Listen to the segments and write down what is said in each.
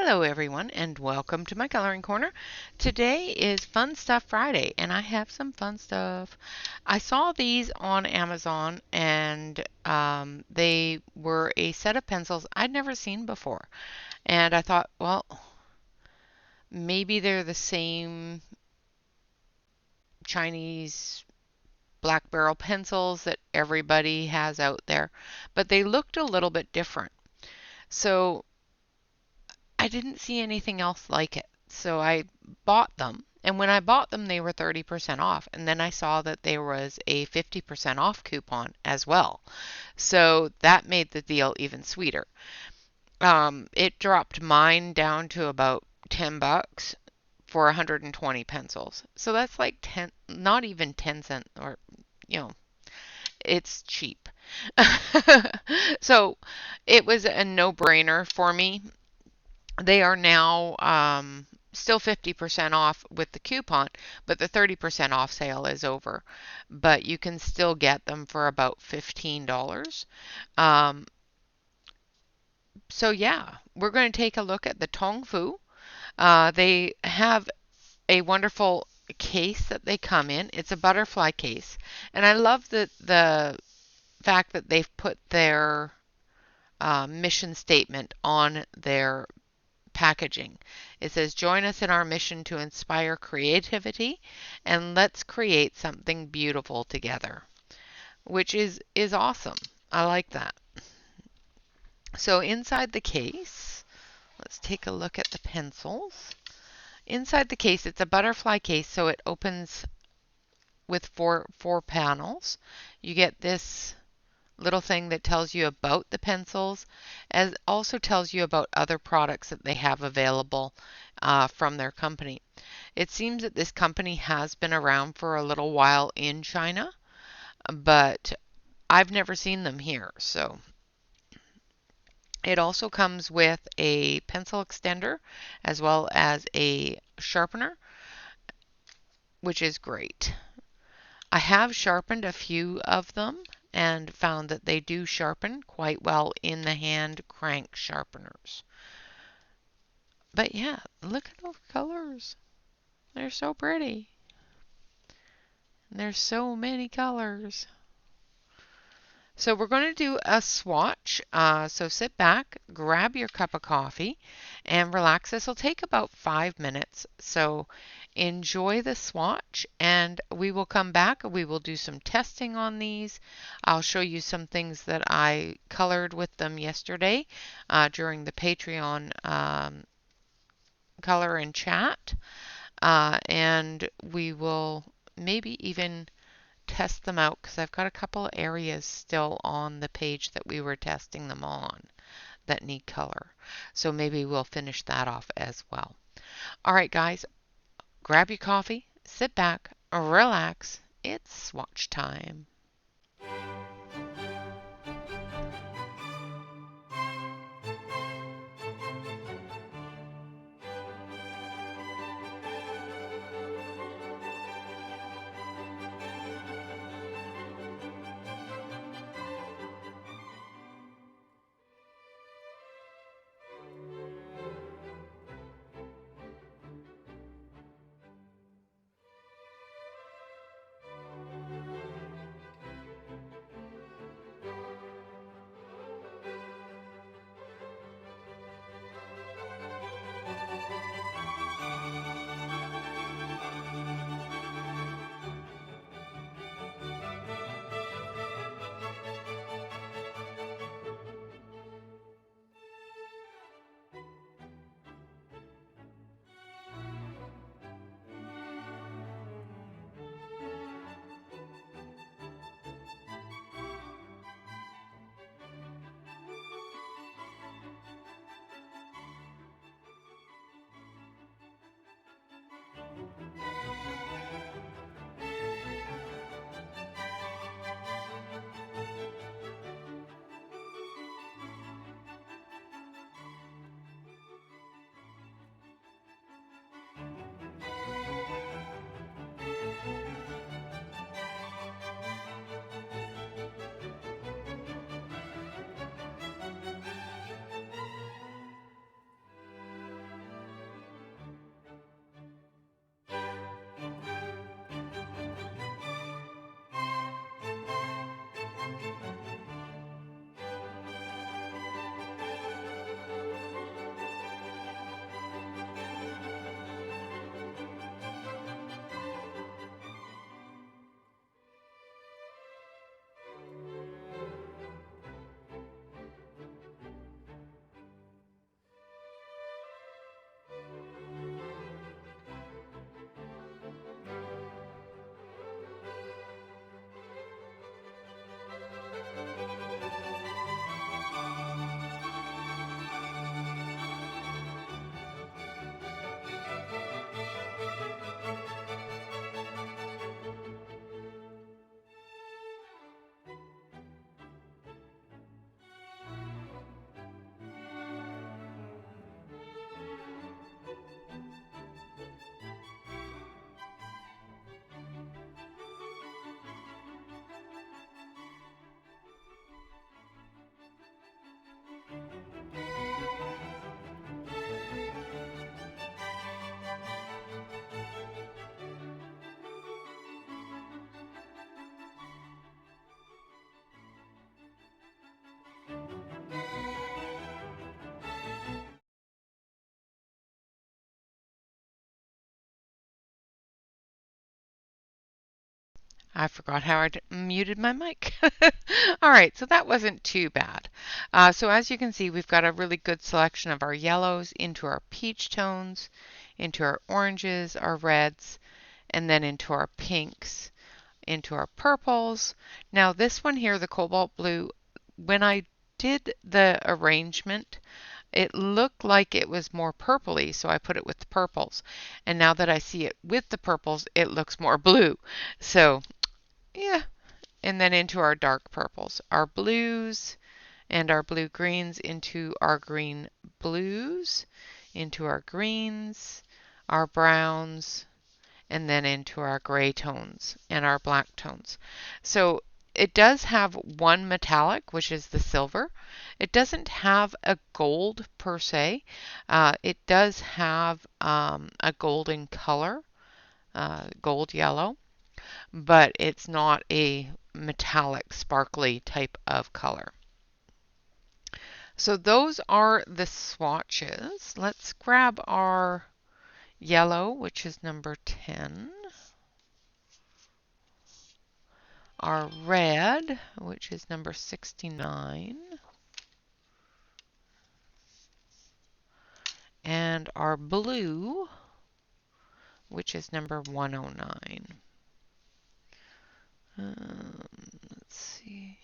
Hello everyone and welcome to my coloring corner. Today is Fun Stuff Friday and I have some fun stuff. I saw these on Amazon and they were a set of pencils I'd never seen before. And I thought, well, maybe they're the same Chinese black barrel pencils that everybody has out there, but they looked a little bit different. So I didn't see anything else like it. So I bought them. And when I bought them, they were 30% off. And then I saw that there was a 50% off coupon as well. So that made the deal even sweeter. It dropped mine down to about $10 for 120 pencils. So that's like 10, not even 10 cents, or, you know, it's cheap. So it was a no-brainer for me. They are now still 50% off with the coupon, but the 30% off sale is over. But you can still get them for about $15. Um, so yeah, we're going to take a look at the Tongfu. They have a wonderful case that they come in. It's a butterfly case, and I love the fact that they've put their mission statement on their packaging. It says, "Join us in our mission to inspire creativity and let's create something beautiful together," which is awesome. I like that. So inside the case, let's take a look at the pencils. Inside the case, it's a butterfly case, so it opens with four panels. You get this little thing that tells you about the pencils, as also tells you about other products that they have available from their company. It seems that this company has been around for a little while in China, but I've never seen them here. So it also comes with a pencil extender as well as a sharpener, which is great. I have sharpened a few of them and found that they do sharpen quite well in the hand crank sharpeners. But yeah, look at those colors. They're so pretty. There's so many colors. So we're going to do a swatch. So sit back, grab your cup of coffee, and relax. This will take about 5 minutes. So enjoy the swatch, and we will come back. We will do some testing on these. I'll show you some things that I colored with them yesterday during the Patreon color and chat. And we will maybe even test them out because I've got a couple of areas still on the page that we were testing them on that need color. So maybe we'll finish that off as well. All right, guys, grab your coffee, sit back, relax. It's swatch time. I forgot how I muted my mic. All right, so that wasn't too bad. So as you can see, we've got a really good selection of our yellows into our peach tones, into our oranges, our reds, and then into our pinks, into our purples. Now this one here, the cobalt blue, when I did the arrangement, it looked like it was more purpley, so I put it with the purples. And now that I see it with the purples, it looks more blue. So yeah, and then into our dark purples, our blues and our blue greens into our green blues, into our greens, our browns, and then into our gray tones and our black tones. So it does have one metallic, which is the silver. It doesn't have a gold per se. It does have a golden color, gold yellow, but it's not a metallic, sparkly type of color. So those are the swatches. Let's grab our yellow, which is number 10. Our red, which is number 69. And our blue, which is number 109. Let's see,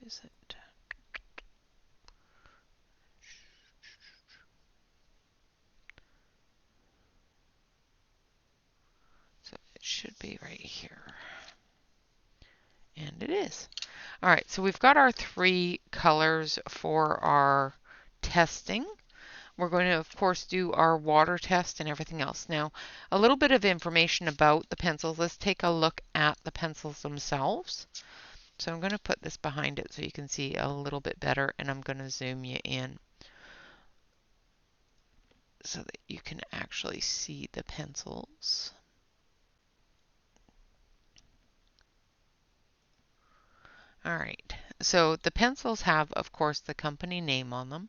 where is it? So it should be right here. And it is. All right, so we've got our 3 colors for our testing. We're going to, of course, do our water test and everything else. Now, a little bit of information about the pencils. Let's take a look at the pencils themselves. So I'm going to put this behind it so you can see a little bit better, and I'm going to zoom you in so that you can actually see the pencils. All right, so the pencils have, of course, the company name on them,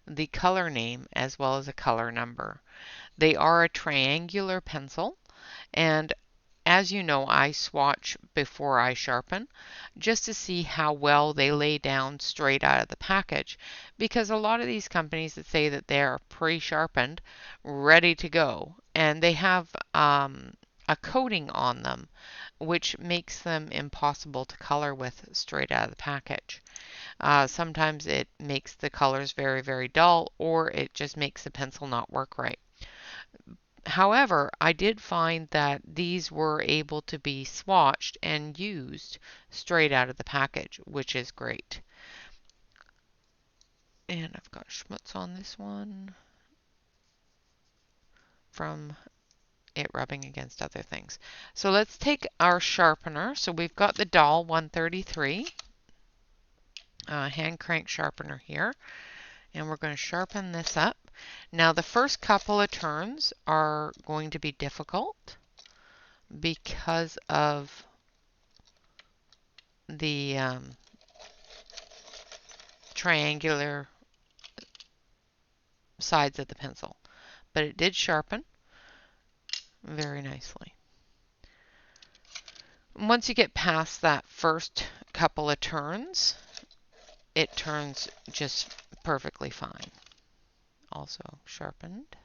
the color name, as well as a color number. They are a triangular pencil, and as you know, I swatch before I sharpen just to see how well they lay down straight out of the package, because a lot of these companies that say that they're pre-sharpened, ready to go, and they have a coating on them which makes them impossible to color with straight out of the package. Sometimes it makes the colors very, very dull, or it just makes the pencil not work right. However, I did find that these were able to be swatched and used straight out of the package, which is great. And I've got schmutz on this one from it rubbing against other things. So let's take our sharpener. So we've got the Dahl 133 hand crank sharpener here, and we're going to sharpen this up. Now the first couple of turns are going to be difficult because of the triangular sides of the pencil, but it did sharpen very nicely. Once you get past that first couple of turns, it turns just perfectly fine. Also sharpened.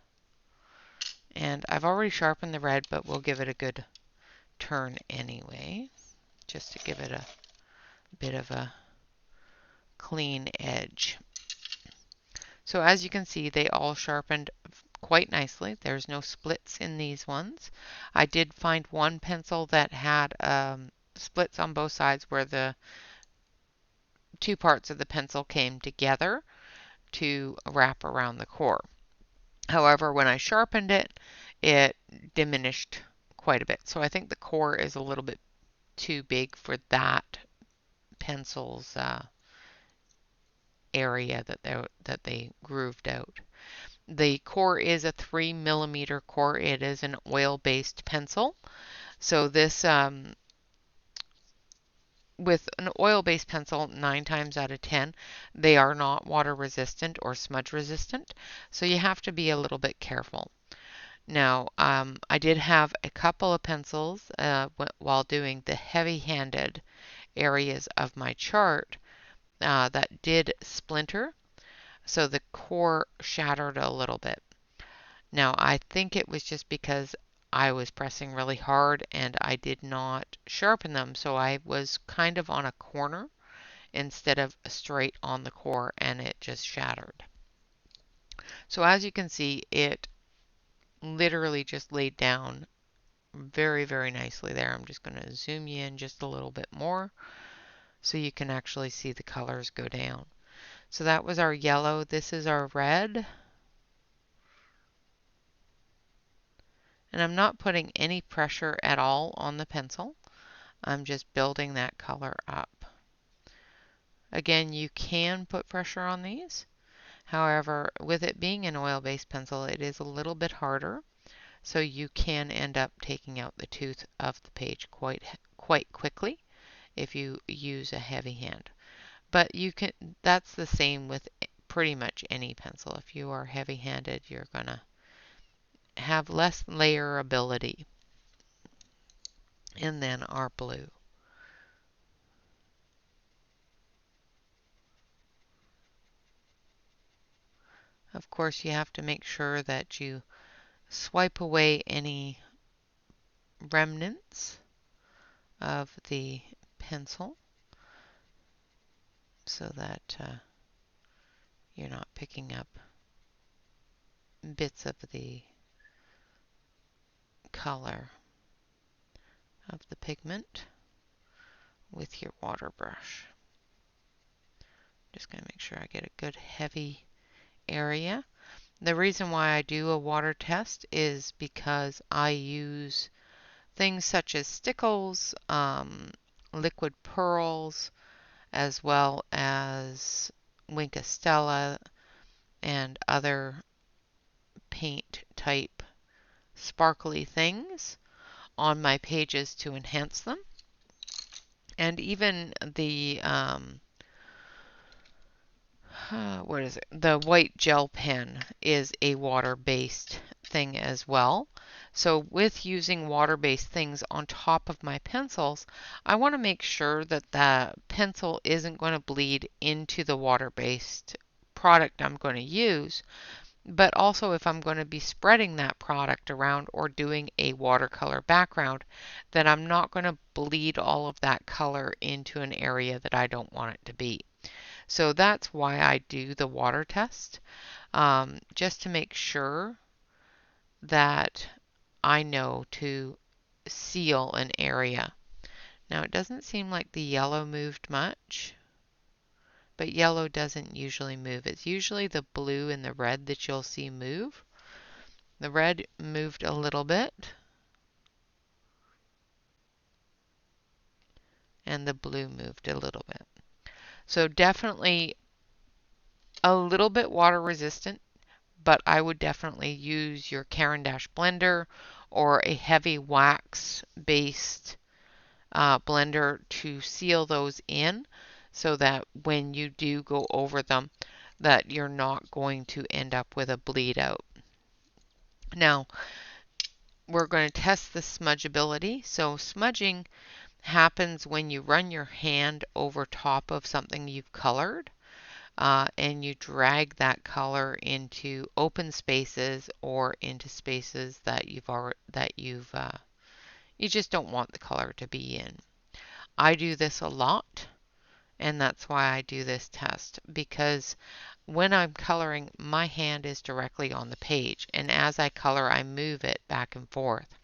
And I've already sharpened the red, but we'll give it a good turn anyway, just to give it a bit of a clean edge. So as you can see, they all sharpened quite nicely. There's no splits in these ones. I did find one pencil that had splits on both sides where the 2 parts of the pencil came together to wrap around the core. However, when I sharpened it, it diminished quite a bit. So I think the core is a little bit too big for that pencil's area that they grooved out. The core is a 3mm core. It is an oil-based pencil. So this with an oil-based pencil, 9 times out of 10, they are not water resistant or smudge resistant, so you have to be a little bit careful. Now, I did have a couple of pencils while doing the heavy-handed areas of my chart that did splinter, so the core shattered a little bit. Now, I think it was just because I was pressing really hard and I did not sharpen them, so I was kind of on a corner instead of straight on the core, and it just shattered. So as you can see, it literally just laid down very, very nicely there. I'm just going to zoom you in just a little bit more so you can actually see the colors go down. So that was our yellow. This is our red. And I'm not putting any pressure at all on the pencil. I'm just building that color up. Again, you can put pressure on these. However, with it being an oil-based pencil, it is a little bit harder. So you can end up taking out the tooth of the page quite quickly if you use a heavy hand. But you can, that's the same with pretty much any pencil. If you are heavy-handed, you're going to have less layer ability. And then our blue. Of course, you have to make sure that you swipe away any remnants of the pencil so that you're not picking up bits of the color of the pigment with your water brush. Just going to make sure I get a good heavy area. The reason why I do a water test is because I use things such as stickles, liquid pearls, as well as Wink Stella and other paint type sparkly things on my pages to enhance them. And even the what is it? The white gel pen is a water-based thing as well. So with using water-based things on top of my pencils, I want to make sure that the pencil isn't going to bleed into the water-based product I'm going to use. But also if I'm going to be spreading that product around or doing a watercolor background, then I'm not going to bleed all of that color into an area that I don't want it to be. So that's why I do the water test, just to make sure that I know to seal an area. Now it doesn't seem like the yellow moved much, but yellow doesn't usually move. It's usually the blue and the red that you'll see move. The red moved a little bit, and the blue moved a little bit. So definitely a little bit water resistant, but I would definitely use your Caran d'Ache blender or a heavy wax based blender to seal those in so that when you do go over them that you're not going to end up with a bleed out. Now we're going to test the smudgeability. So smudging happens when you run your hand over top of something you've colored. And you drag that color into open spaces or into spaces that you just don't want the color to be in. I do this a lot, and that's why I do this test, because when I'm coloring, my hand is directly on the page, and as I color, I move it back and forth,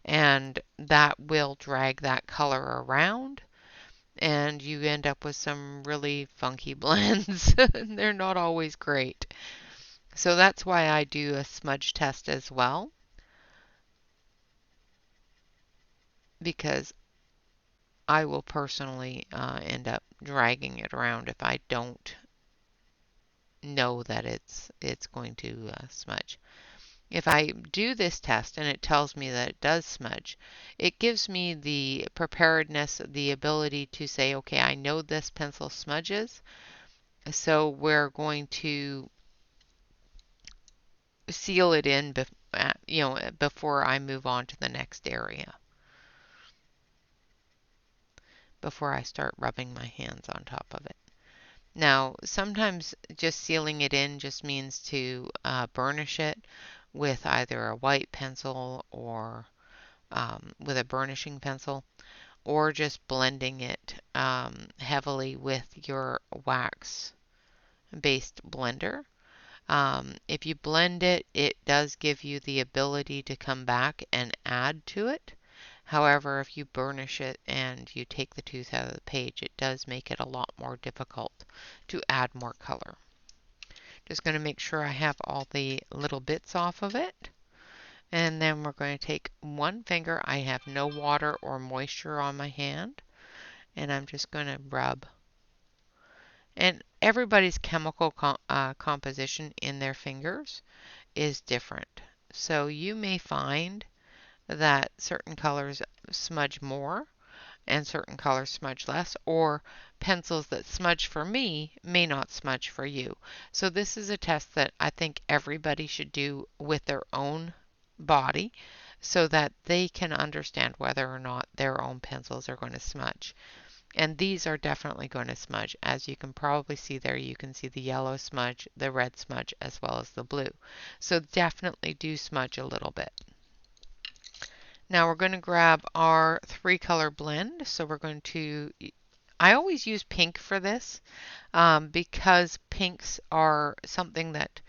and that will drag that color around, and you end up with some really funky blends. They're not always great. So that's why I do a smudge test as well, because I will personally end up dragging it around if I don't know that it's going to smudge. If I do this test and it tells me that it does smudge, it gives me the preparedness, the ability to say, okay, I know this pencil smudges, so we're going to seal it in before I move on to the next area, before I start rubbing my hands on top of it. Now, sometimes just sealing it in just means to burnish it with either a white pencil or with a burnishing pencil, or just blending it heavily with your wax-based blender. If you blend it, it does give you the ability to come back and add to it. However, if you burnish it and you take the tooth out of the page, it does make it a lot more difficult to add more color. Just going to make sure I have all the little bits off of it. And then we're going to take one finger. I have no water or moisture on my hand. And I'm just going to rub. And everybody's chemical composition in their fingers is different. So you may find that certain colors smudge more and certain colors smudge less, or pencils that smudge for me may not smudge for you. So this is a test that I think everybody should do with their own body so that they can understand whether or not their own pencils are going to smudge. And these are definitely going to smudge. As you can probably see there, you can see the yellow smudge, the red smudge, as well as the blue. So definitely do smudge a little bit. Now we're going to grab our 3-color blend. So we're going to, I always use pink for this because pinks are something that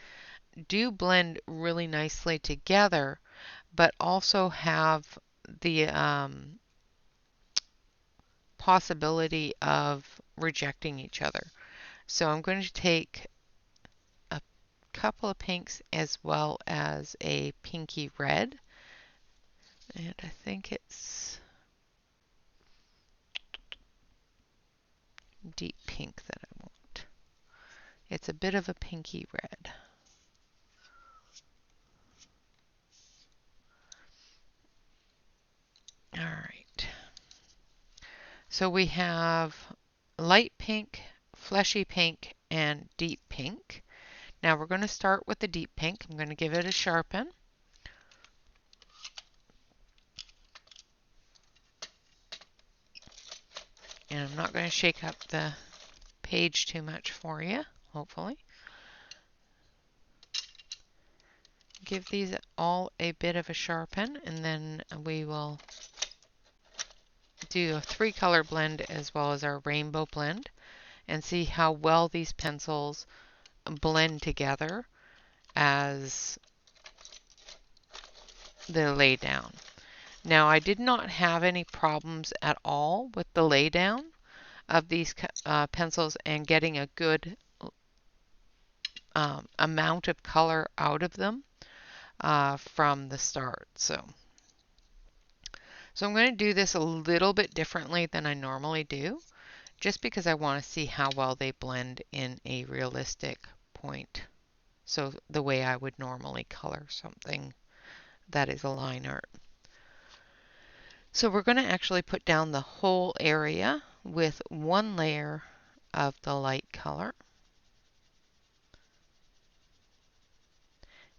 do blend really nicely together, but also have the possibility of rejecting each other. So I'm going to take a couple of pinks as well as a pinky red. And I think it's deep pink that I want. It's a bit of a pinky red. All right. So we have light pink, fleshy pink, and deep pink. Now we're going to start with the deep pink. I'm going to give it a sharpen. And I'm not going to shake up the page too much for you, hopefully. Give these all a bit of a sharpen, and then we will do a 3-color blend as well as our rainbow blend and see how well these pencils blend together as they lay down. Now, I did not have any problems at all with the lay down of these pencils and getting a good amount of color out of them from the start. So I'm going to do this a little bit differently than I normally do, just because I want to see how well they blend in a realistic point. So the way I would normally color something that is a line art. So we're going to actually put down the whole area with one layer of the light color.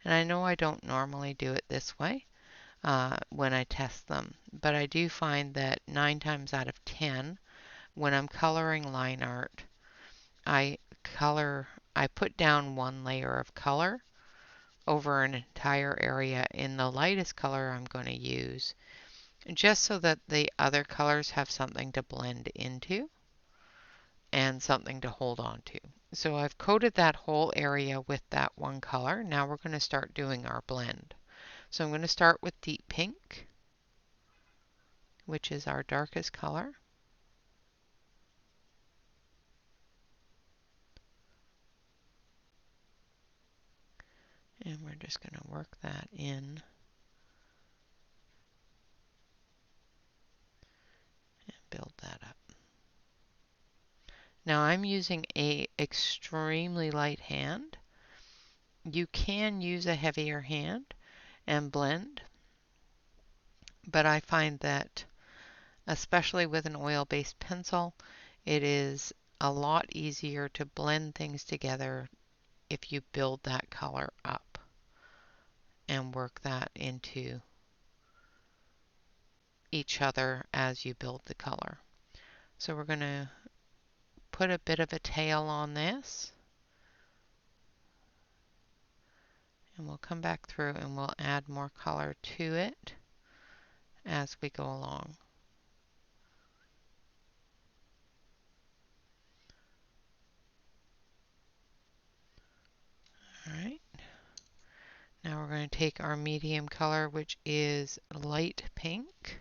And I know I don't normally do it this way when I test them, but I do find that 9 times out of 10, when I'm coloring line art, I put down one layer of color over an entire area in the lightest color I'm going to use, just so that the other colors have something to blend into and something to hold on to. So I've coated that whole area with that one color. Now we're going to start doing our blend. So I'm going to start with deep pink, which is our darkest color. And we're just going to work that in and build that up. Now I'm using a extremely light hand. You can use a heavier hand, and blend. But I find that, especially with an oil-based pencil, it is a lot easier to blend things together if you build that color up and work that into each other as you build the color. So we're going to put a bit of a tail on this, and we'll come back through and we'll add more color to it as we go along. Alright, now we're going to take our medium color, which is light pink,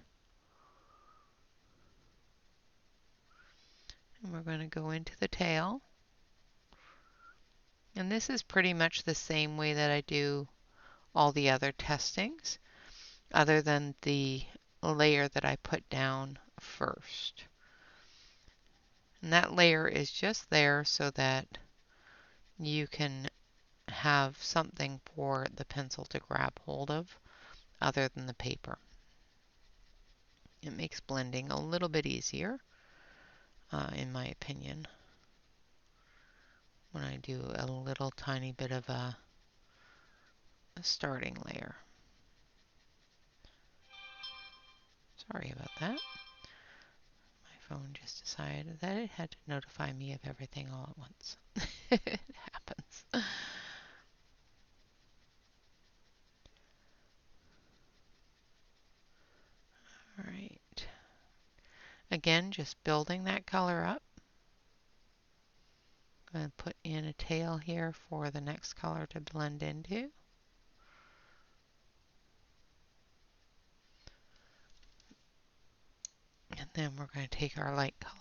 and we're going to go into the tail. And this is pretty much the same way that I do all the other testings, other than the layer that I put down first. And that layer is just there so that you can have something for the pencil to grab hold of other than the paper. It makes blending a little bit easier, in my opinion, when I do a little tiny bit of a starting layer. Sorry about that. My phone just decided that it had to notify me of everything all at once. It happens. All right. Again, just building that color up. I'm going to put in a tail here for the next color to blend into. And then we're going to take our light color.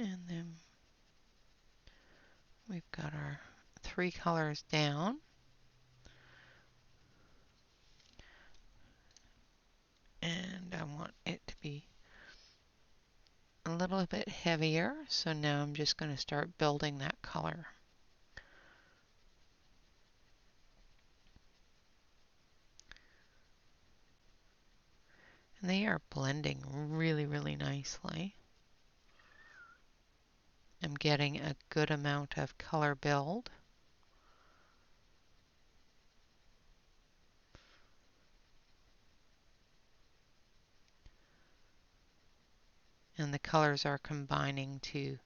And then we've got our 3 colors down. And I want it to be a little bit heavier, so now I'm just going to start building that color. And they are blending really, really nicely. I'm getting a good amount of color build. And the colors are combining to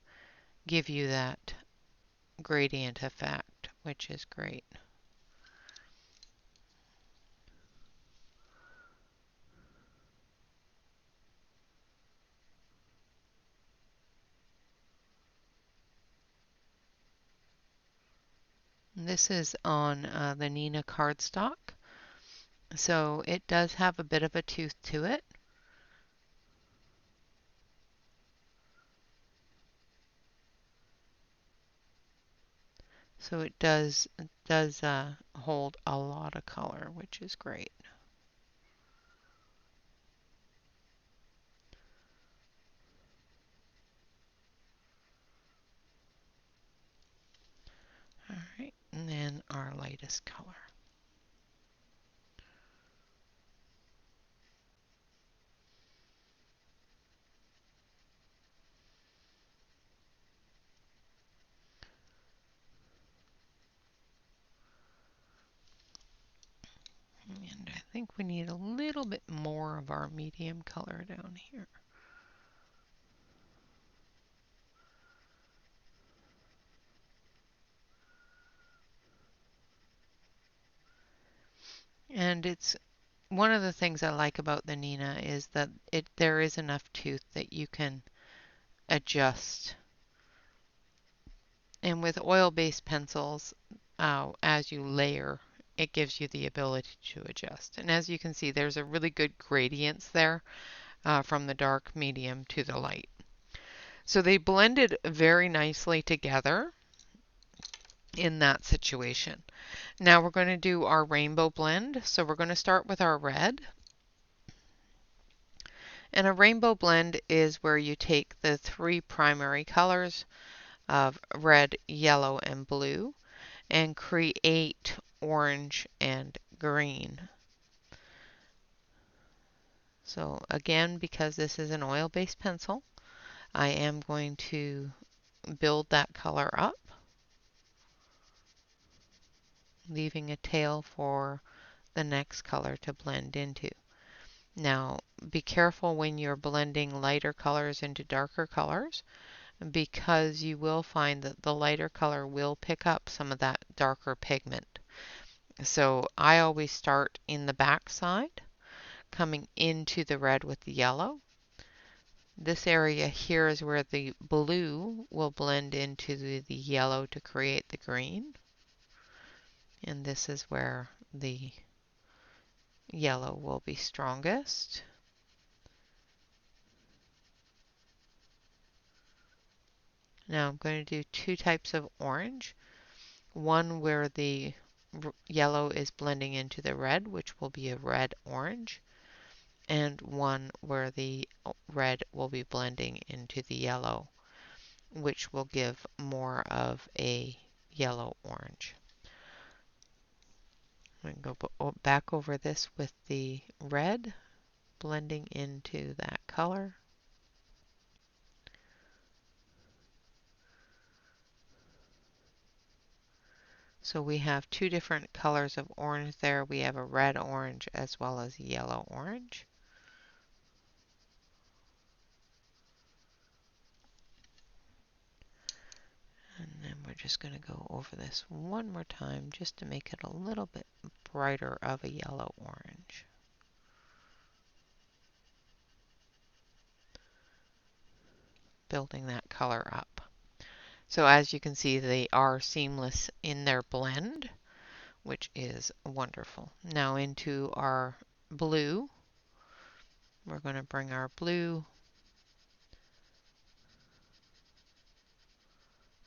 give you that gradient effect, which is great. This is on the Nina cardstock, so it does have a bit of a tooth to it. So it does hold a lot of color, which is great. All right, and then our lightest color. And I think we need a little bit more of our medium color down here. And it's one of the things I like about the Nina is that there is enough tooth that you can adjust. And with oil-based pencils, as you layer, it gives you the ability to adjust. And as you can see, there's a really good gradients there from the dark, medium to the light. So they blended very nicely together. in that situation. Now we're going to do our rainbow blend. So we're going to start with our red. And a rainbow blend is where you take the three primary colors of red, yellow, and blue and create orange and green. So again, because this is an oil-based pencil, I am going to build that color up, leaving a tail for the next color to blend into. Now, be careful when you're blending lighter colors into darker colors, because you will find that the lighter color will pick up some of that darker pigment. So I always start in the back side, coming into the red with the yellow. This area here is where the blue will blend into the yellow to create the green. And this is where the yellow will be strongest. Now I'm going to do two types of orange. One where the yellow is blending into the red, which will be a red-orange, and one where the red will be blending into the yellow, which will give more of a yellow-orange. I'm going to go back over this with the red, blending into that color. So we have two different colors of orange there. We have a red-orange as well as yellow-orange. And then we're just going to go over this one more time just to make it a little bit brighter of a yellow-orange. Building that color up. So as you can see, they are seamless in their blend, which is wonderful. Now into our blue. We're going to bring our blue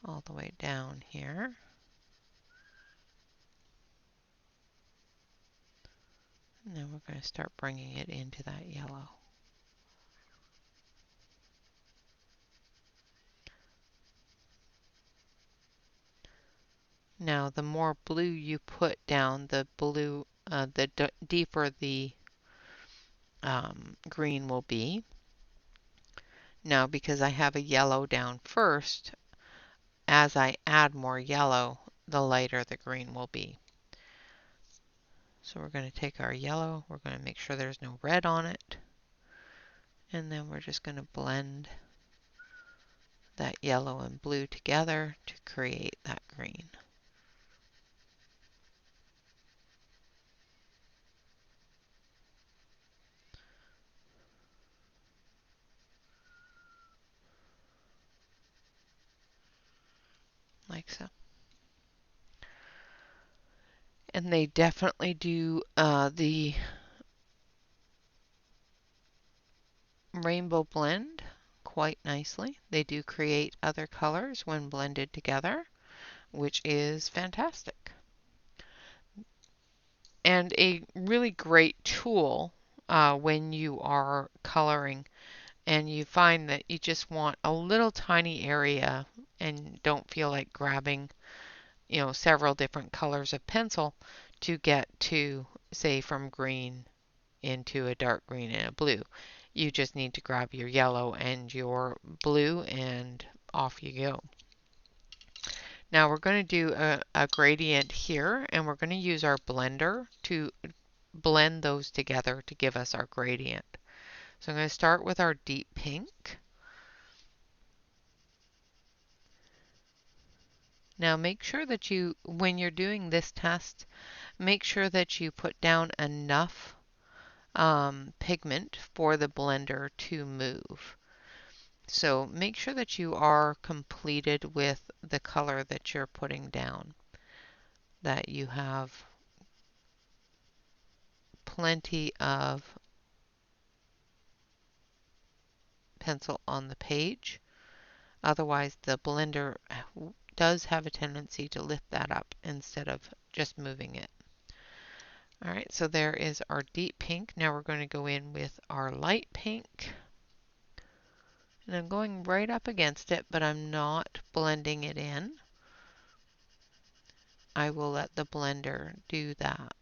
all the way down here. And then we're going to start bringing it into that yellow. Now, the more blue you put down, the deeper the green will be. Now, because I have a yellow down first, as I add more yellow, the lighter the green will be. So we're going to take our yellow, we're going to make sure there's no red on it, and then we're just going to blend that yellow and blue together to create that green. Like so. And they definitely do the rainbow blend quite nicely. They do create other colors when blended together, which is fantastic. And a really great tool when you are coloring and you find that you just want a little tiny area and don't feel like grabbing, several different colors of pencil to get to, say, from green into a dark green and a blue. You just need to grab your yellow and your blue and off you go. Now we're going to do a gradient here, and we're going to use our blender to blend those together to give us our gradient. So I'm going to start with our deep pink. Now make sure that when you're doing this test, make sure that you put down enough pigment for the blender to move. So make sure that you are completed with the color that you're putting down, that you have plenty of pencil on the page. Otherwise, the blender does have a tendency to lift that up instead of just moving it. All right, so there is our deep pink. Now we're going to go in with our light pink. And I'm going right up against it, but I'm not blending it in. I will let the blender do that.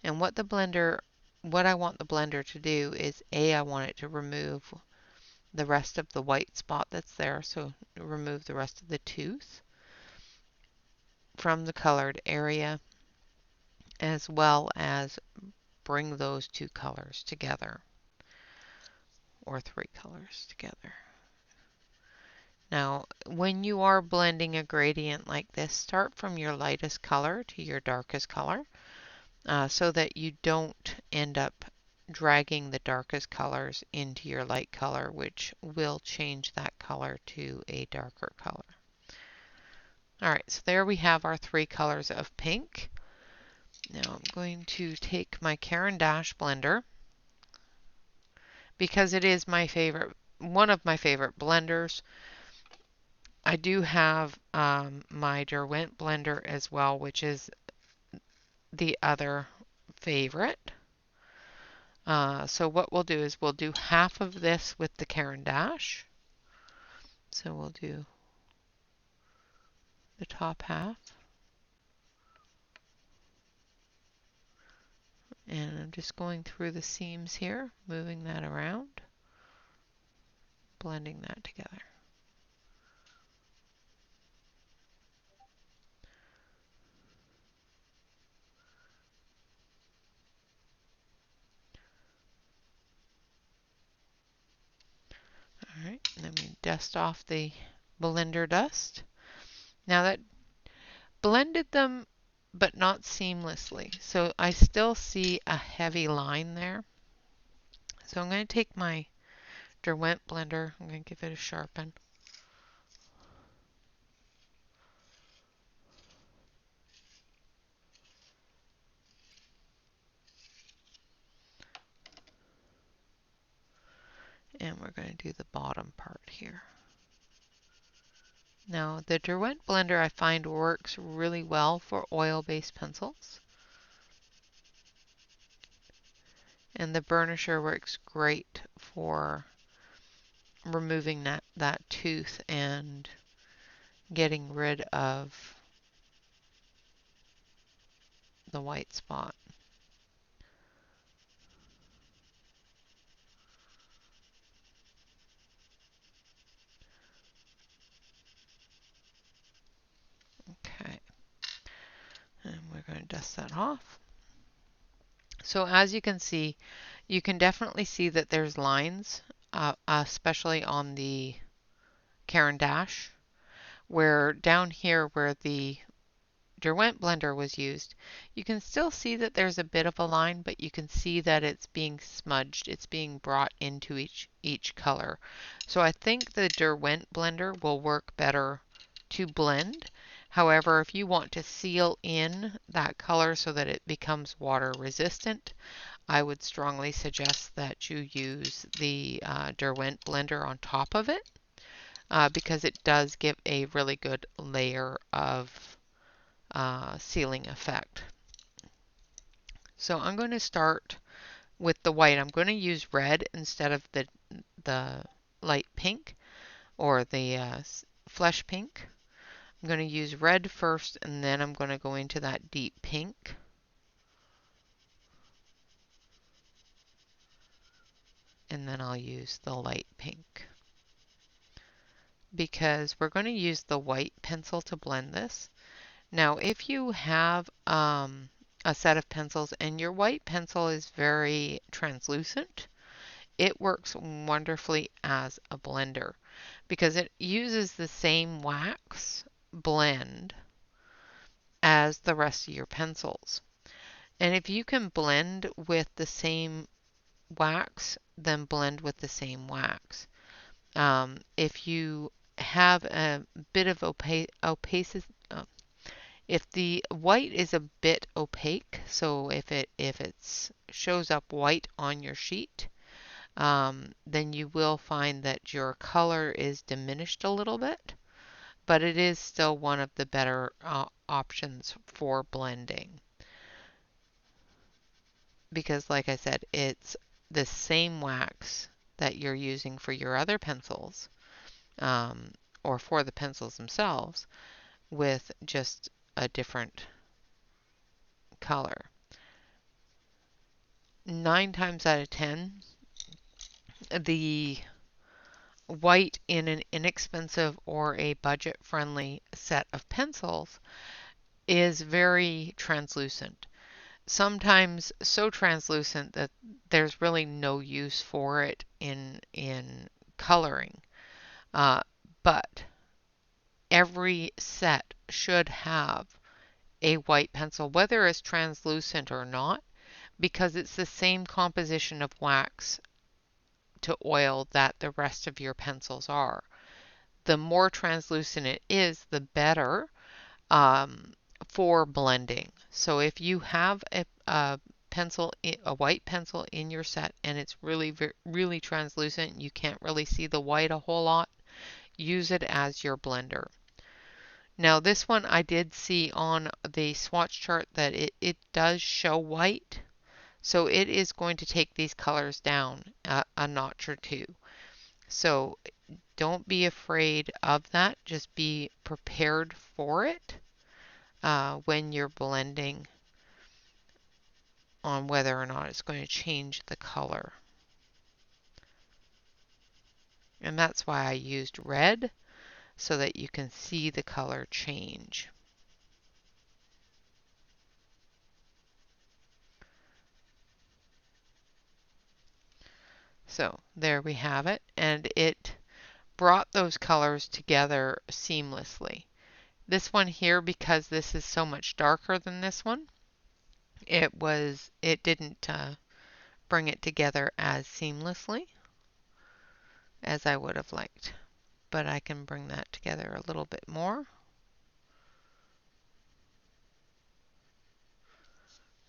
And what I want the blender to do is I want it to remove the rest of the white spot that's there, so remove the rest of the tooth from the colored area, as well as bring those two colors together, or three colors together. Now, when you are blending a gradient like this, start from your lightest color to your darkest color, so that you don't end up dragging the darkest colors into your light color, which will change that color to a darker color. Alright, so there we have our three colors of pink. Now I'm going to take my Caran d'Ache blender, because it is one of my favorite blenders. I do have my Derwent blender as well, which is the other favorite. So what we'll do is we'll do half of this with the Caran d'Ache. So we'll do the top half. And I'm just going through the seams here, moving that around, blending that together. All right, and then we dust off the blender dust. Now that blended them, but not seamlessly. So I still see a heavy line there. So I'm going to take my Derwent blender, I'm going to give it a sharpen. And we're going to do the bottom part here. Now the Derwent blender I find works really well for oil-based pencils. And the burnisher works great for removing that tooth and getting rid of the white spot. Okay, and we're going to dust that off. So as you can see, you can definitely see that there's lines, especially on the Caran d'Ache, where down here where the Derwent blender was used, you can still see that there's a bit of a line, but you can see that it's being smudged, it's being brought into each color. So I think the Derwent blender will work better to blend. However, if you want to seal in that color so that it becomes water resistant, I would strongly suggest that you use the Derwent blender on top of it, because it does give a really good layer of sealing effect. So I'm going to start with the white. I'm going to use red instead of the light pink or the flesh pink. I'm going to use red first, and then I'm going to go into that deep pink. And then I'll use the light pink, because we're going to use the white pencil to blend this. Now, if you have a set of pencils and your white pencil is very translucent, it works wonderfully as a blender because it uses the same wax blend as the rest of your pencils. And if you can blend with the same wax, then blend with the same wax. If you have a bit of opacity, if the white is a bit opaque, so if it shows up white on your sheet, then you will find that your color is diminished a little bit. but it is still one of the better options for blending. Because like I said, it's the same wax that you're using for your other pencils, or for the pencils themselves, with just a different color. 9 times out of 10, the white in an inexpensive or a budget-friendly set of pencils is very translucent. Sometimes so translucent that there's really no use for it in coloring. But every set should have a white pencil, whether it's translucent or not, because it's the same composition of wax to oil that the rest of your pencils are. The more translucent it is, the better for blending. So if you have a white pencil in your set and it's really translucent, you can't really see the white a whole lot, use it as your blender. Now this one I did see on the swatch chart that it does show white, so it is going to take these colors down a notch or two. So don't be afraid of that, just be prepared for it when you're blending on whether or not it's going to change the color. And that's why I used red, so that you can see the color change. So there we have it, and it brought those colors together seamlessly. This one here, because this is so much darker than this one, it didn't bring it together as seamlessly as I would have liked. But I can bring that together a little bit more.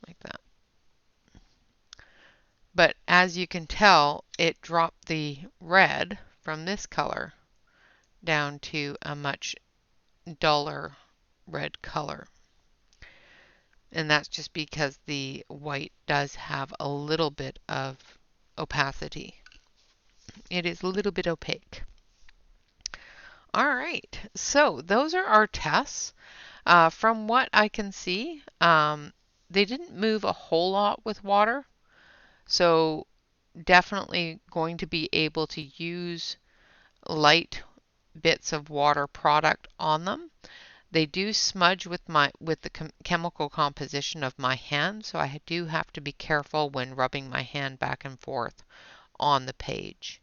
Like that. But as you can tell, it dropped the red from this color down to a much duller red color. And that's just because the white does have a little bit of opacity. It is a little bit opaque. All right, so those are our tests. From what I can see, they didn't move a whole lot with water. So definitely going to be able to use light bits of water product on them. They do smudge with the chemical composition of my hand, so I do have to be careful when rubbing my hand back and forth on the page.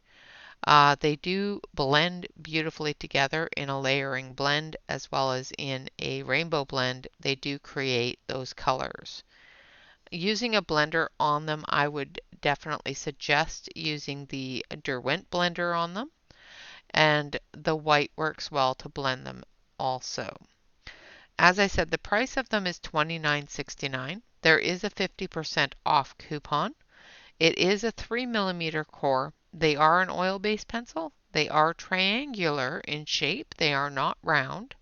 They do blend beautifully together in a layering blend as well as in a rainbow blend. They do create those colors. Using a blender on them, I would definitely suggest using the Derwent blender on them, and the white works well to blend them also. As I said, the price of them is $29.69. There is a 50% off coupon. It is a 3mm core. They are an oil-based pencil. They are triangular in shape. They are not round,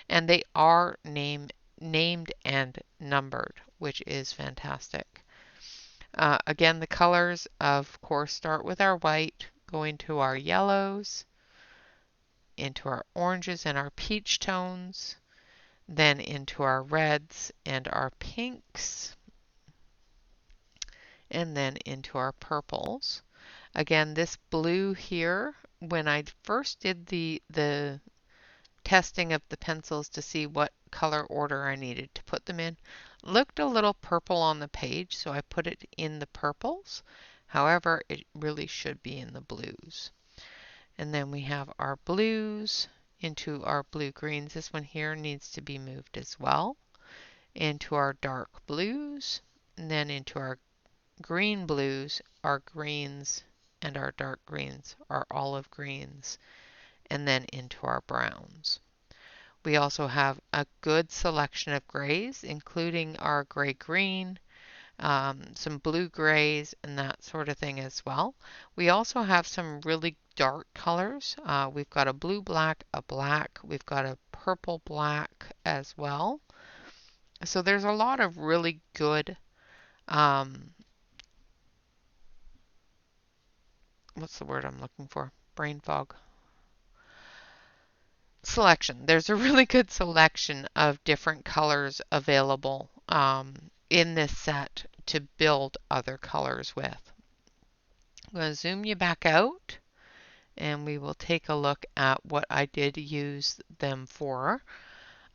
and they are named and numbered, which is fantastic. Again, the colors, of course, start with our white, going to our yellows, into our oranges and our peach tones, then into our reds and our pinks, and then into our purples. Again, this blue here, when I first did the testing of the pencils to see what color order I needed to put them in, looked a little purple on the page, so I put it in the purples. However, it really should be in the blues. And then we have our blues into our blue greens. This one here needs to be moved as well. Into our dark blues, and then into our green blues, our greens, and our dark greens, our olive greens, and then into our browns. We also have a good selection of grays, including our gray-green, some blue grays, and that sort of thing as well. We also have some really dark colors. We've got a blue black, a black, we've got a purple black as well. So there's a lot of really good, what's the word I'm looking for? Brain fog. Selection. There's a really good selection of different colors available in this set to build other colors with. I'm going to zoom you back out and we will take a look at what I did use them for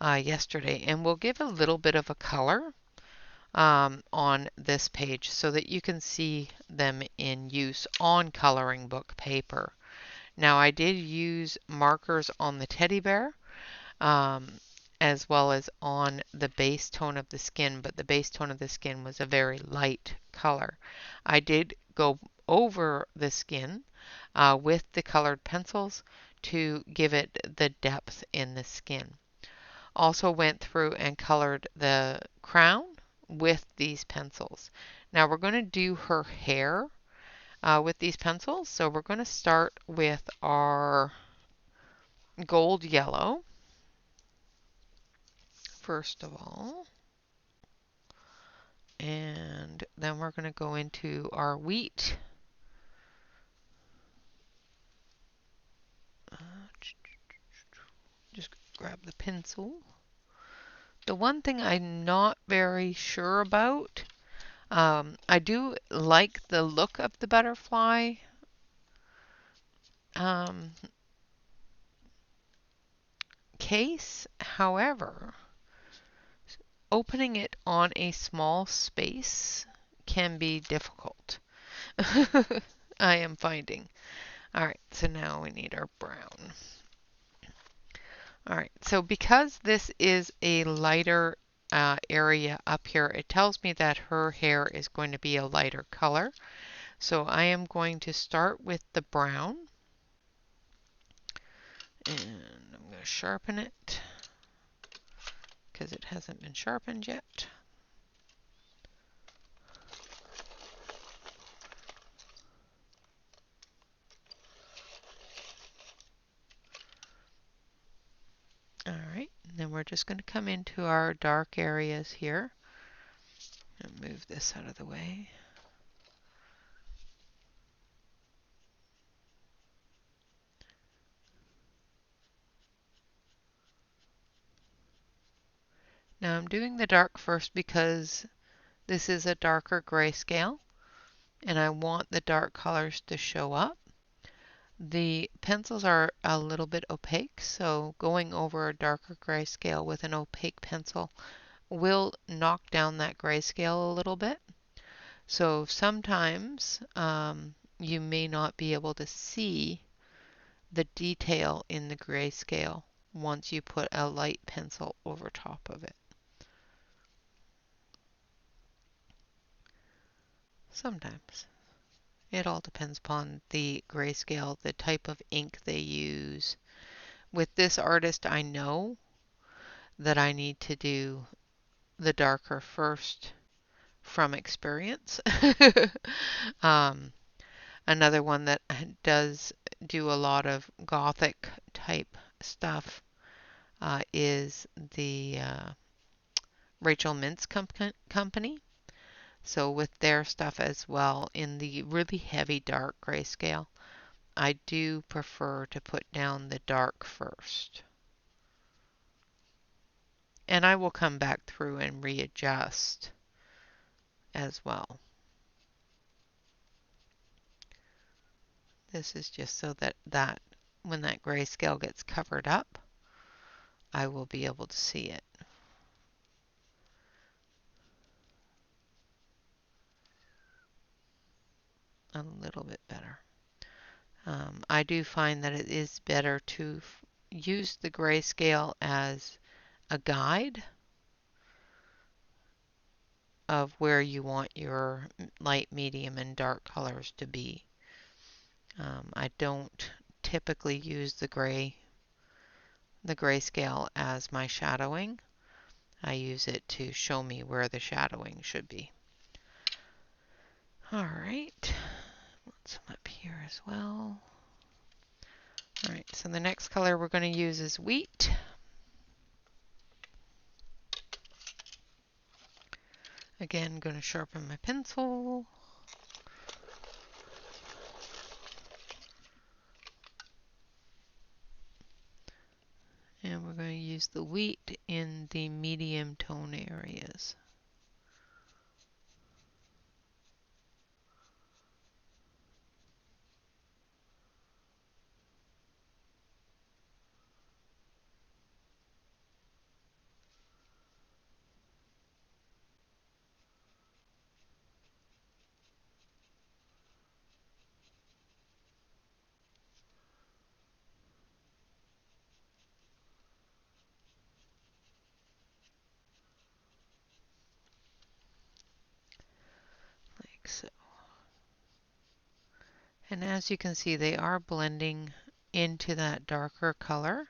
yesterday. And we'll give a little bit of a color on this page so that you can see them in use on coloring book paper. Now I did use markers on the teddy bear as well as on the base tone of the skin, but the base tone of the skin was a very light color. I did go over the skin with the colored pencils to give it the depth in the skin. Also went through and colored the crown with these pencils. Now we're going to do her hair with these pencils. So we're going to start with our gold yellow, first of all. And then we're going to go into our wheat. Just grab the pencil. The one thing I'm not very sure about, I do like the look of the butterfly. Case, however, opening it on a small space can be difficult. I am finding. All right, so now we need our brown. All right, so because this is a lighter area up here, it tells me that her hair is going to be a lighter color. So I am going to start with the brown. And I'm going to sharpen it because it hasn't been sharpened yet. All right, and then we're just going to come into our dark areas here and move this out of the way. Now I'm doing the dark first because this is a darker grayscale and I want the dark colors to show up. The pencils are a little bit opaque, so going over a darker grayscale with an opaque pencil will knock down that grayscale a little bit. So sometimes you may not be able to see the detail in the grayscale once you put a light pencil over top of it. Sometimes. It all depends upon the grayscale, the type of ink they use. With this artist, I know that I need to do the darker first from experience. Another one that does do a lot of gothic type stuff is the Rachel Mintz company. So with their stuff as well, in the really heavy dark grayscale, I do prefer to put down the dark first. And I will come back through and readjust as well. This is just so that when that grayscale gets covered up, I will be able to see it. A little bit better. I do find that it is better to use the grayscale as a guide of where you want your light, medium, and dark colors to be. I don't typically use the grayscale as my shadowing. I use it to show me where the shadowing should be. All right, let's come up here as well. All right, so the next color we're going to use is wheat. Again, going to sharpen my pencil. And we're going to use the wheat in the medium tone areas. Like so. And as you can see, they are blending into that darker color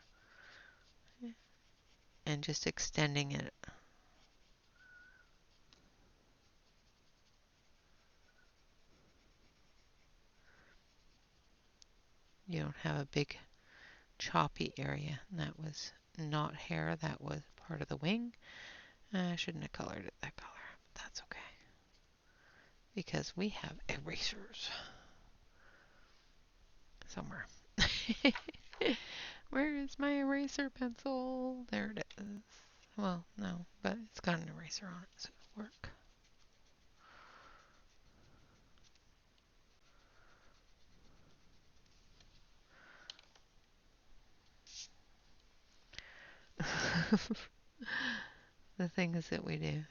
and just extending it. You don't have a big choppy area. And that was not hair, that was part of the wing. I shouldn't have colored it that color, but that's okay. Because we have erasers somewhere. Where is my eraser pencil? There it is. Well, no, but it's got an eraser on it, so it'll work. The things that we do.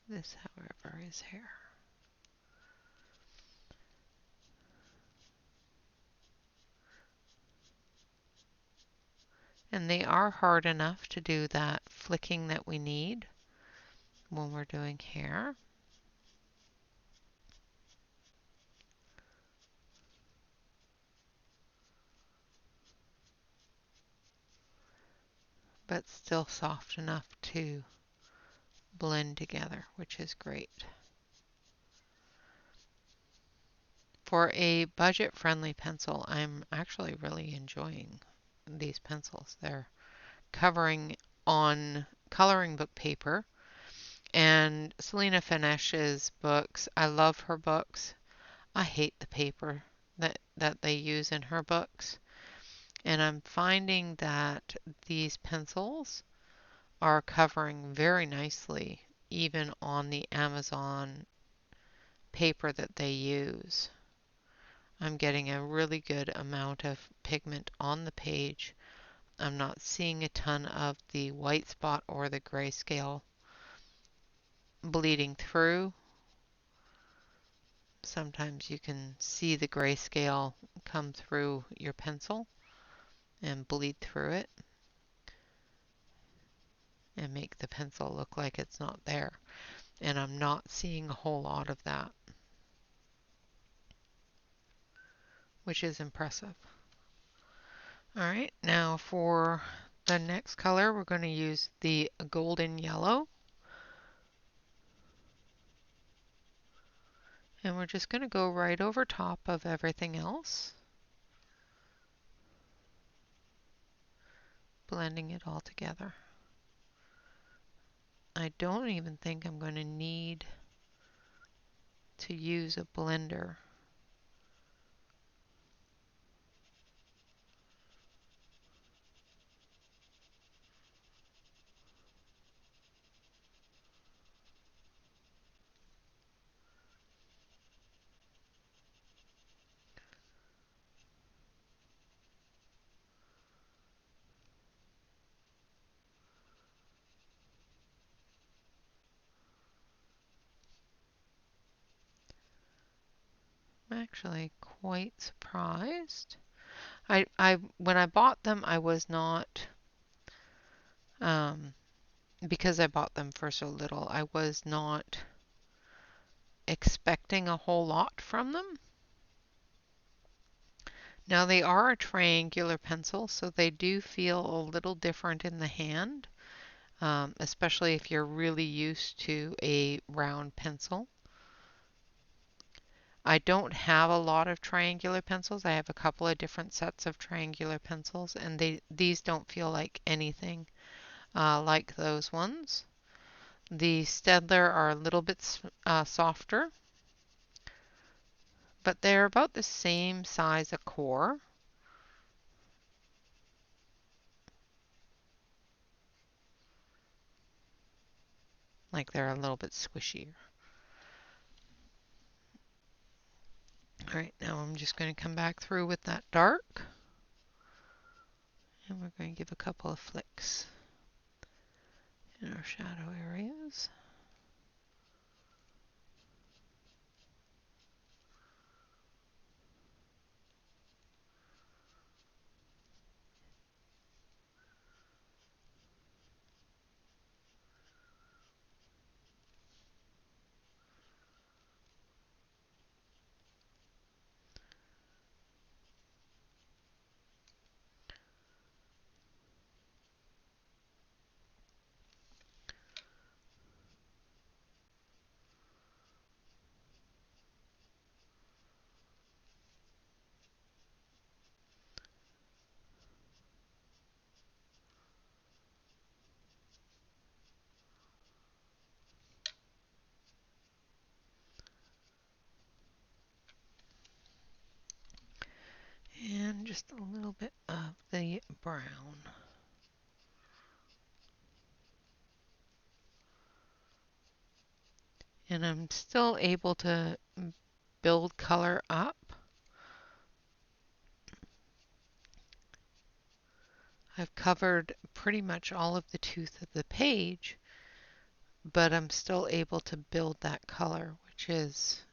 This, however, is hair. And they are hard enough to do that flicking that we need when we're doing hair. But still soft enough to blend together, which is great. For a budget-friendly pencil, I'm actually really enjoying these pencils. They're covering on coloring book paper. And Selena finishes books. I love her books. I hate the paper that they use in her books. And I'm finding that these pencils are covering very nicely even on the Amazon paper that they use. I'm getting a really good amount of pigment on the page. I'm not seeing a ton of the white spot or the grayscale bleeding through. Sometimes you can see the grayscale come through your pencil and bleed through it and make the pencil look like it's not there. And I'm not seeing a whole lot of that, which is impressive. Alright, now for the next color, we're going to use the golden yellow. And we're just going to go right over top of everything else, blending it all together. I don't even think I'm going to need to use a blender. I'm actually quite surprised. When I bought them, I was not, um, because I bought them for so little, I was not expecting a whole lot from them. Now they are a triangular pencil, so they do feel a little different in the hand. especially if you're really used to a round pencil. I don't have a lot of triangular pencils. I have a couple of different sets of triangular pencils, and these don't feel like anything like those ones. The Staedtler are a little bit softer, but they're about the same size a core. Like they're a little bit squishier. All right, now I'm just going to come back through with that dark, and we're going to give a couple of flicks in our shadow areas. And just a little bit of the brown. And I'm still able to build color up. I've covered pretty much all of the tooth of the page, but I'm still able to build that color, which is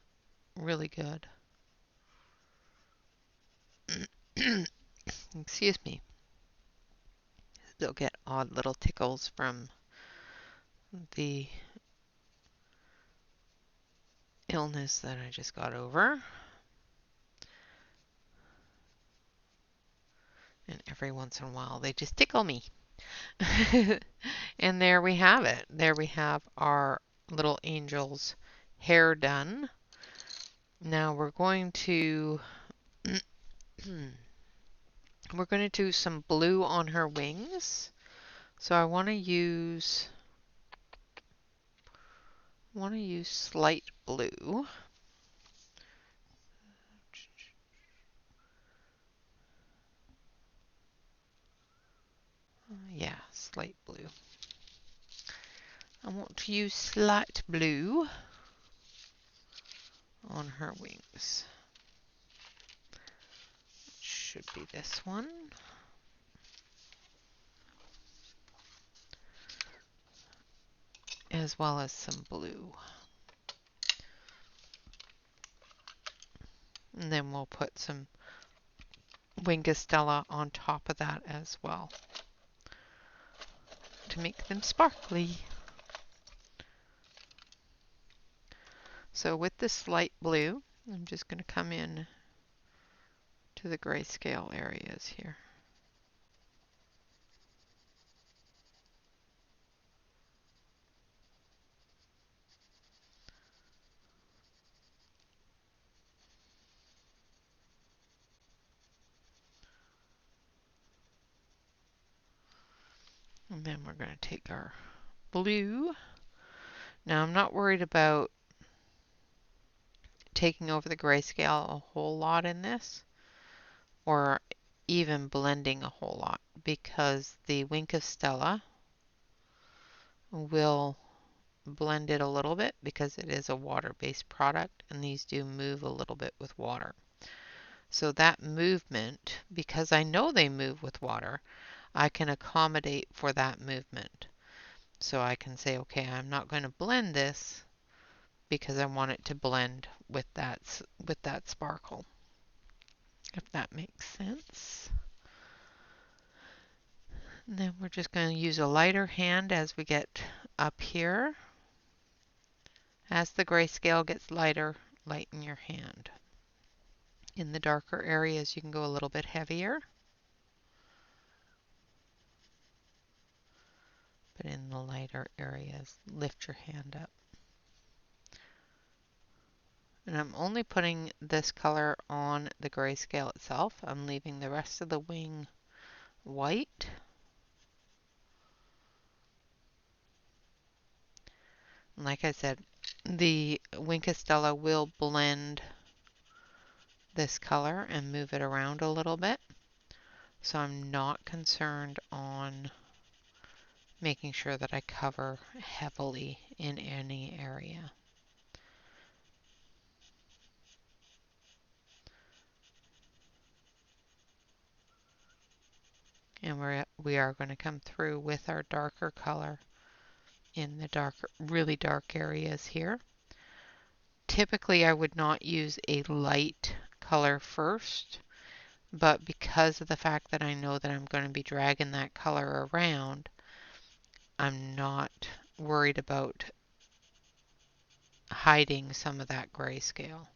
really good. Excuse me. Still get odd little tickles from the illness that I just got over. And every once in a while they just tickle me. And there we have it. There we have our little angel's hair done. Now we're going to do some blue on her wings. So I want to use slight blue. Yeah, slight blue. I want to use slight blue on her wings. Should be this one. As well as some blue. And then we'll put some Wingastella on top of that as well to make them sparkly. So with this light blue, I'm just going to come in to the grayscale areas here. And then we're going to take our blue. Now I'm not worried about taking over the grayscale a whole lot in this, or even blending a whole lot, because the Wink of Stella will blend it a little bit because it is a water-based product and these do move a little bit with water. So that movement, because I know they move with water, I can accommodate for that movement. So I can say, okay, I'm not going to blend this because I want it to blend with that sparkle, if that makes sense. And then we're just going to use a lighter hand as we get up here. As the grayscale gets lighter, lighten your hand. In the darker areas, you can go a little bit heavier. but in the lighter areas, lift your hand up. And I'm only putting this color on the grayscale itself. I'm leaving the rest of the wing white. And like I said, the Wink Estella will blend this color and move it around a little bit. So I'm not concerned on making sure that I cover heavily in any area. And we are going to come through with our darker color in the darker, really dark areas here. Typically I would not use a light color first, but because of the fact that I know that I'm going to be dragging that color around, I'm not worried about hiding some of that grayscale.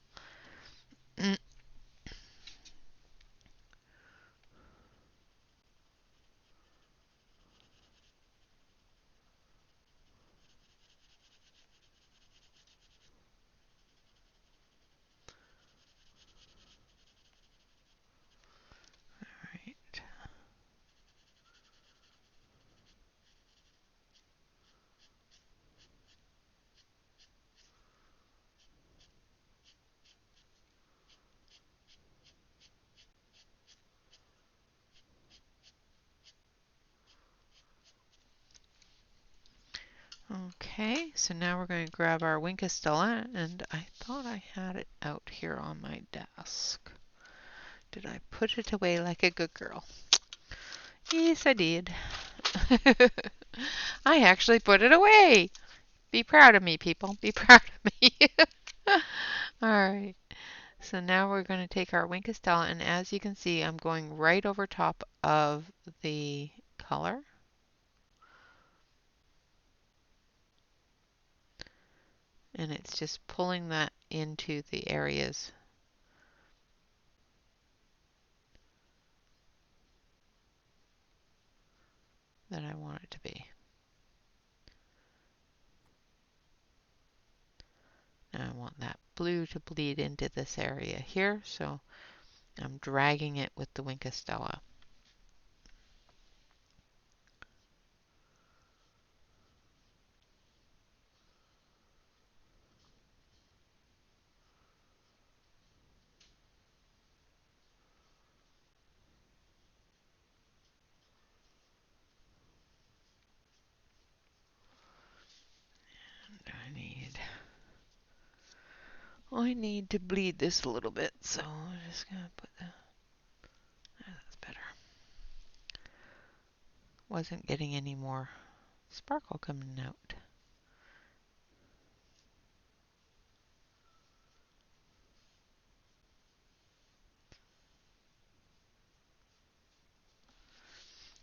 Okay, so now we're going to grab our Wink Estella, and I thought I had it out here on my desk. Did I put it away like a good girl? Yes, I did. I actually put it away. Be proud of me, people. Be proud of me. Alright, so now we're going to take our Wink Estella, and as you can see, I'm going right over top of the color. And it's just pulling that into the areas that I want it to be. Now I want that blue to bleed into this area here, so I'm dragging it with the Wink Estella. I need to bleed this a little bit, so I'm just going to put that's better. Wasn't getting any more sparkle coming out.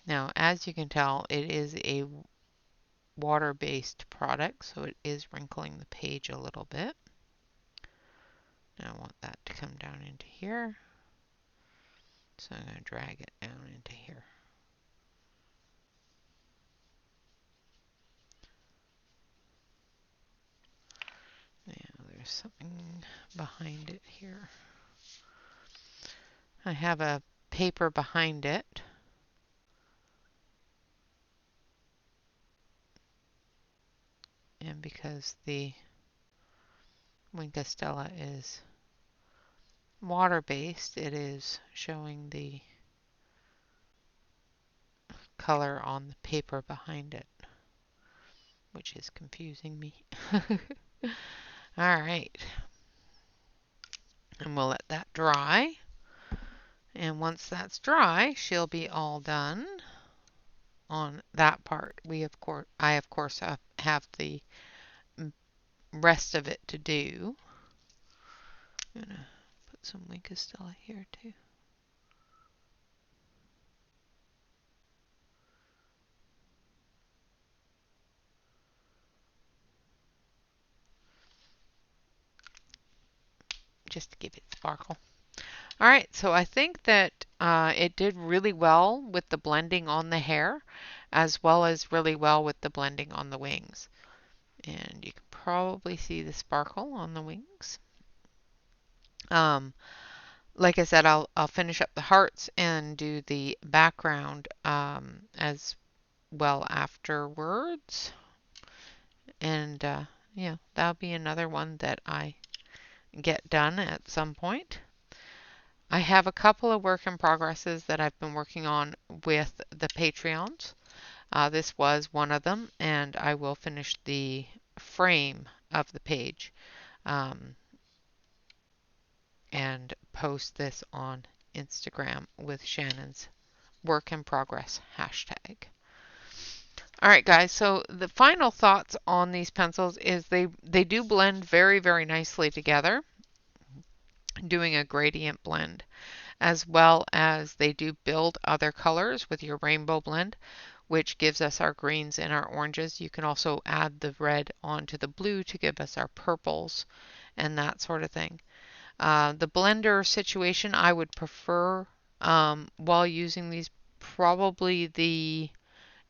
Now, as you can tell, it is a water-based product, so it is wrinkling the page a little bit. Now I want that to come down into here. So I'm going to drag it down into here. Now there's something behind it here. I have a paper behind it. And because the Wink Estella is water-based, it is showing the color on the paper behind it, which is confusing me. Alright. And we'll let that dry. And once that's dry, she'll be all done on that part. I of course have the rest of it to do. I'm gonna put some Wink Estella here too. Just to give it sparkle. Alright, so I think that it did really well with the blending on the hair. as well as really well with the blending on the wings. And you can probably see the sparkle on the wings. Like I said, I'll finish up the hearts and do the background as well afterwards. And yeah, that'll be another one that I get done at some point. I have a couple of work in progresses that I've been working on with the Patreons. This was one of them, and I will finish the frame of the page and post this on Instagram with Shannon's work in progress hashtag. All right, guys, so the final thoughts on these pencils is they do blend very, very nicely together, doing a gradient blend, as well as they do build other colors with your rainbow blend, which gives us our greens and our oranges. You can also add the red onto the blue to give us our purples and that sort of thing. The blender situation, I would prefer while using these, probably the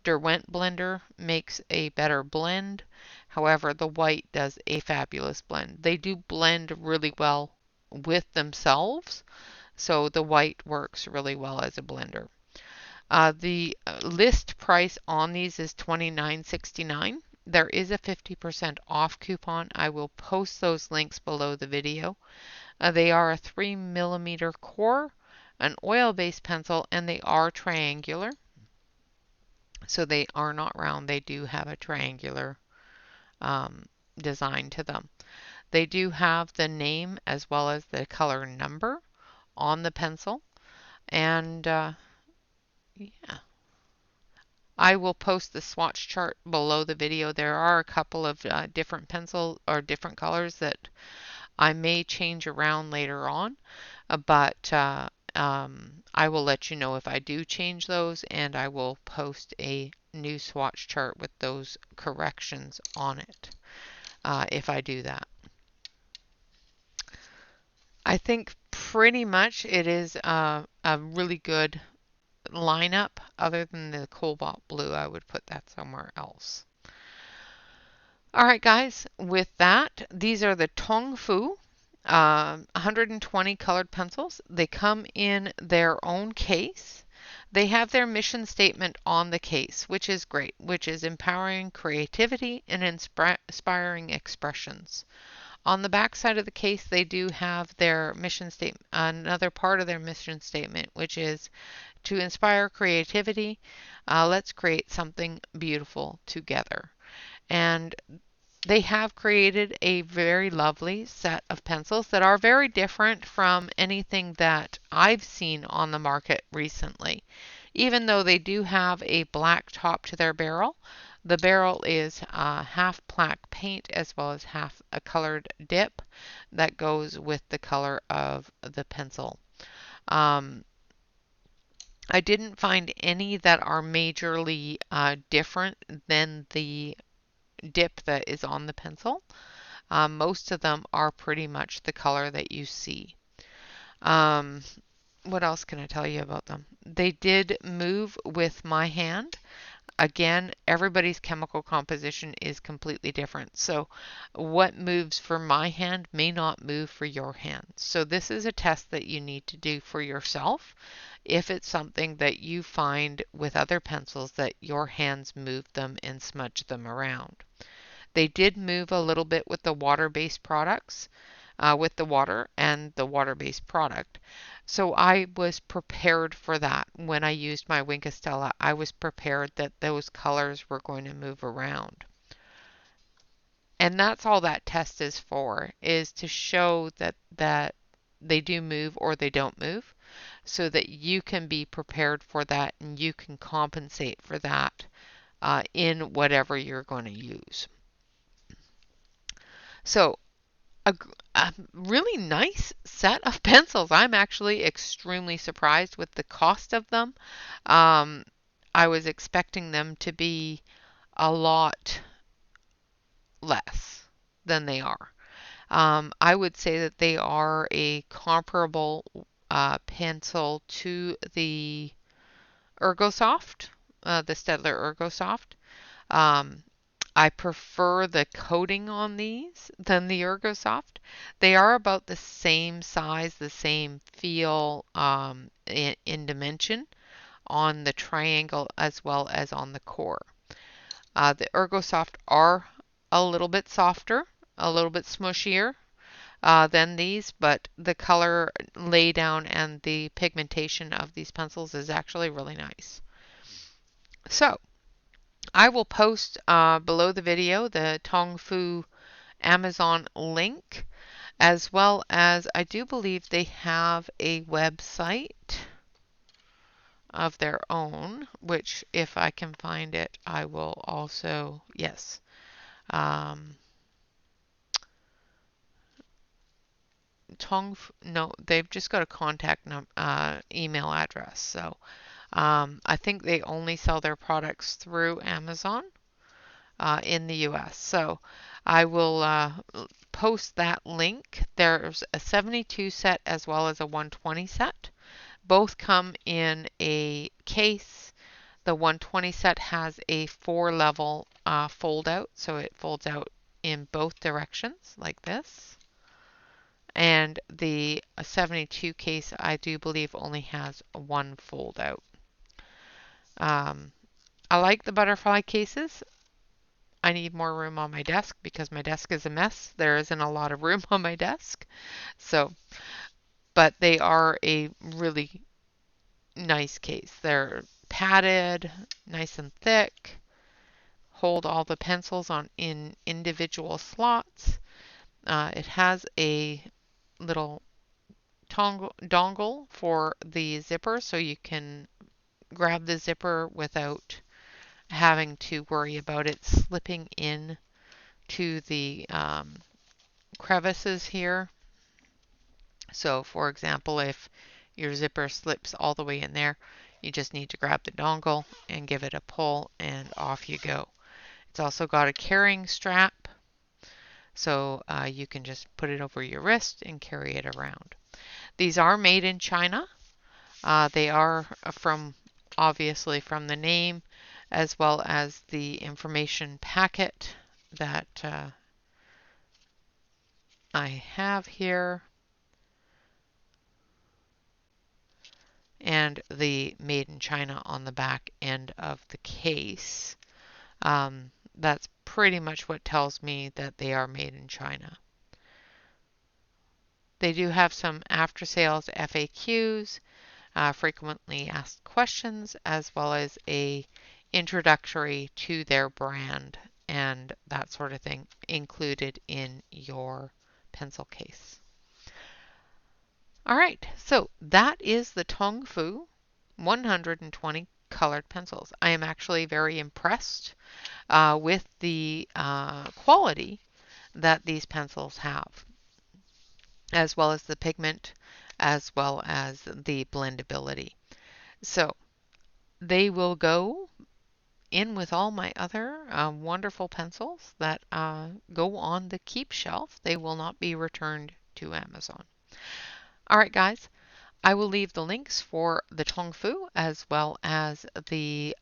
Derwent blender makes a better blend. However, the white does a fabulous blend. They do blend really well with themselves, so the white works really well as a blender. The list price on these is $29.69. There is a 50% off coupon. I will post those links below the video. They are a 3mm core, an oil-based pencil, and they are triangular. So they are not round. They do have a triangular design to them. They do have the name as well as the color number on the pencil. And yeah, I will post the swatch chart below the video. There are a couple of different pencil or different colors that I may change around later on, but I will let you know if I do change those, and I will post a new swatch chart with those corrections on it if I do that. I think pretty much it is a really good lineup. Other than the cobalt blue, I would put that somewhere else. All right, guys, with that, these are the Tongfu 120 colored pencils. They come in their own case. They have their mission statement on the case, which is great, which is empowering creativity and inspiring expressions. On the back side of the case, they do have their mission statement, another part of their mission statement, which is to inspire creativity. Let's create something beautiful together. And they have created a very lovely set of pencils that are very different from anything that I've seen on the market recently. Even though they do have a black top to their barrel, the barrel is half black paint as well as half a colored dip that goes with the color of the pencil. I didn't find any that are majorly different than the dip that is on the pencil. Most of them are pretty much the color that you see. What else can I tell you about them? They did move with my hand. Again, everybody's chemical composition is completely different. So what moves for my hand may not move for your hand. So this is a test that you need to do for yourself if it's something that you find with other pencils that your hands move them and smudge them around. They did move a little bit with the water-based products, with the water and the water-based product. So I was prepared for that. When I used my Wink Stella, I was prepared that those colors were going to move around. And that's all that test is for, is to show that they do move or they don't move, so that you can be prepared for that and you can compensate for that in whatever you're going to use. So a really nice set of pencils. I'm actually extremely surprised with the cost of them. I was expecting them to be a lot less than they are. I would say that they are a comparable pencil to the Ergosoft the Staedtler ErgoSoft. Um, I prefer the coating on these than the ErgoSoft. They are about the same size, the same feel in dimension on the triangle as well as on the core. The ErgoSoft are a little bit softer, a little bit smushier than these, but the color laydown and the pigmentation of these pencils is actually really nice. So I will post below the video the Tongfu Amazon link, as well as I do believe they have a website of their own, which if I can find it, I will also, yes. No, they've just got a contact email address. So I think they only sell their products through Amazon in the US. So I will post that link. There's a 72 set as well as a 120 set. Both come in a case. The 120 set has a 4-level fold out, so it folds out in both directions like this. And the 72 case, I do believe, only has one fold out. I like the butterfly cases. I need more room on my desk because my desk is a mess. There isn't a lot of room on my desk. So, but they are a really nice case. They're padded, nice and thick, hold all the pencils in individual slots. It has a little dongle for the zipper, so you can grab the zipper without having to worry about it slipping in to the crevices here. So for example, if your zipper slips all the way in there, you just need to grab the dongle and give it a pull and off you go. It's also got a carrying strap, so you can just put it over your wrist and carry it around. These are made in China. They are obviously from the name, as well as the information packet that I have here, and the made in China on the back end of the case. That's pretty much what tells me that they are made in China. They do have some after sales FAQs, frequently asked questions, as well as a introductory to their brand and that sort of thing included in your pencil case. All right, so that is the Tongfu 120 colored pencils. I am actually very impressed with the quality that these pencils have, as well as the pigment, as well as the blendability. So they will go in with all my other wonderful pencils that go on the keep shelf. They will not be returned to Amazon. All right, guys, I will leave the links for the Tongfu as well as the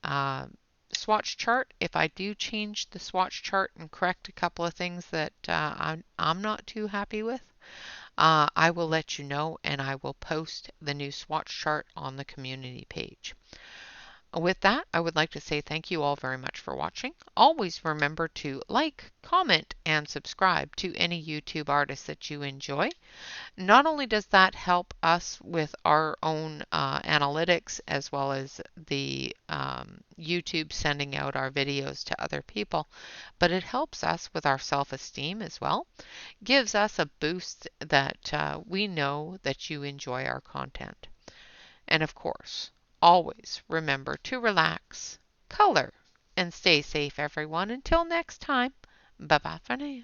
swatch chart. If I do change the swatch chart and correct a couple of things that I'm not too happy with, I will let you know, and I will post the new swatch chart on the community page. With that, I would like to say thank you all very much for watching. Always remember to like, comment, and subscribe to any YouTube artist that you enjoy. Not only does that help us with our own analytics, as well as the YouTube sending out our videos to other people, but it helps us with our self-esteem as well. Gives us a boost that we know that you enjoy our content. And of course, always remember to relax, color, and stay safe, everyone. Until next time, bye-bye for now.